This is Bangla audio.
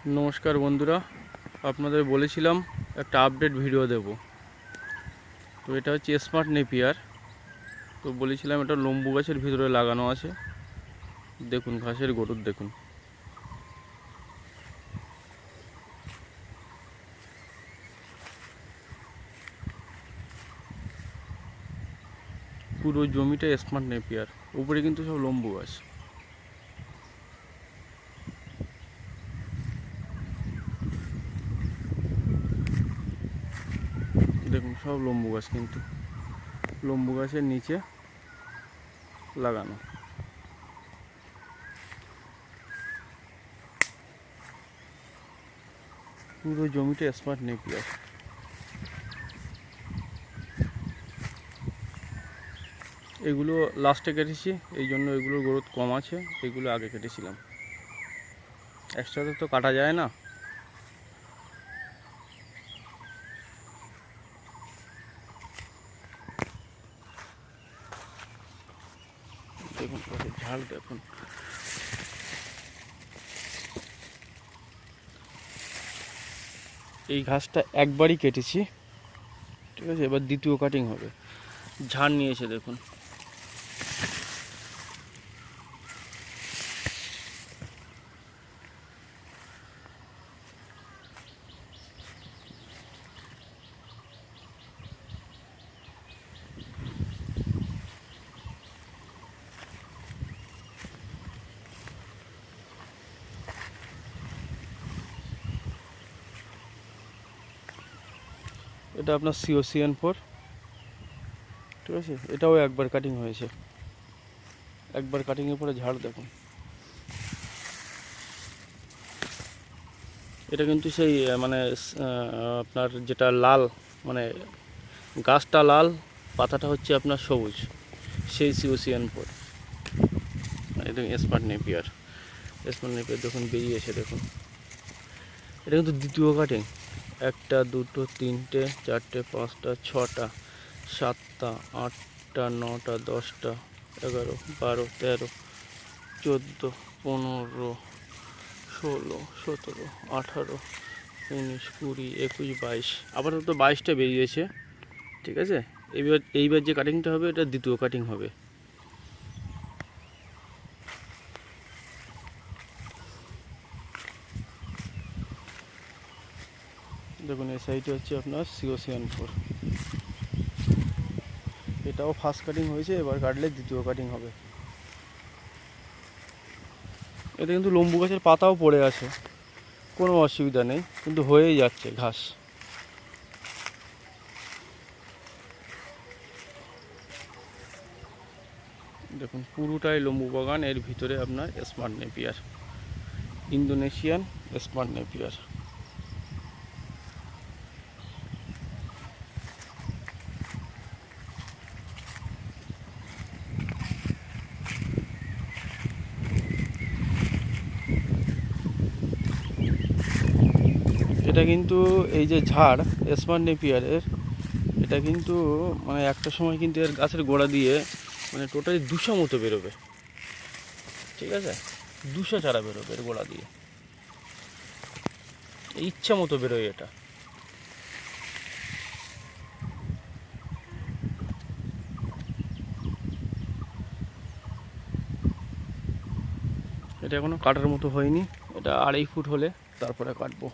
नमस्कार बंधुरा आपनादेर बोलेछिलाम एक आपडेट भिडियो देव तो एटा होच्छे स्मार्ट नेपियर तो बोलेछिलाम एटा लम्बू गाछेर भितरे लागानो आछे देखुन घासेर गरुर देखुन पुरो जमिटा स्मार्ट नेपियर ऊपरे किन्तु सब लम्बू गाछ देखুন সব লম্বু গাছ কিন্তু লম্বু গাছের নিচে লাগানো পুরো জমিটা স্মার্ট নেপিয়ার এগুলো লাস্টে কেটেছি এই জন্য এগুলোর গ্রোথ কম আছে এগুলো আগে কেটেছিলাম একসাথে তো কাটা যায় না দেখুন কত ঝাল দেখুন এই ঘাসটা একবারই কেটেছি ঠিক আছে এবার দ্বিতীয় কাটিং হবে ঝাড় নিয়েছে দেখুন এটা আপনার COCN4 ঠিক আছে এটাও একবার কাটিং হয়েছে একবার কাটিং এর পরে ঝাড় দেখুন এটা কিন্তু সেই মানে আপনার যেটা লাল মানে গাছটা লাল পাতাটা হচ্ছে আপনার সবুজ সেই COCN4 একদম স্মার্ট নেপিয়ার দেখুন বেরিয়েছে দেখুন এটা কিন্তু দ্বিতীয় কাটিং একটা দুটো তিনটে চারটে পাঁচটা ছটা সাতটা আটটা নটা দশটা 11 12 13 14 15 16 17 18 19 20 21 22 আপাতত 22টা বেরিয়েছে ঠিক আছে এইবার যে কাটিংটা হবে এটা দ্বিতীয় কাটিং হবে দেখুন এই সাইডে হচ্ছে আপনার COCN4 এটাও ফার্স্ট কাটিং হয়েছে এবার কাটলে দ্বিতীয় কাটিং হবে এটা কিন্তু লম্বু গাছের পাতাও পড়ে আছে কোনো অসুবিধা নেই কিন্তু হয়েই যাচ্ছে ঘাস দেখুন পুরোটাই লম্বু বাগান এর ভিতরে আপনার smart Napier Indonesian smart Napier এটা কিন্তু এই যে ঝাড় স্মার্ট নেপিয়ারের এটা কিন্তু মানে একটা সময় কিন্তু এর গাছের গোড়া দিয়ে মানে টোটালি 200 মতো বেরোবে ঠিক আছে 200 চারা বেরোবে এর গোড়া দিয়ে ইচ্ছা মতো বেরোয় এটা এখনো কাটার মতো হয়নি এটা 2.5 ফুট হলে তারপরে কাটবো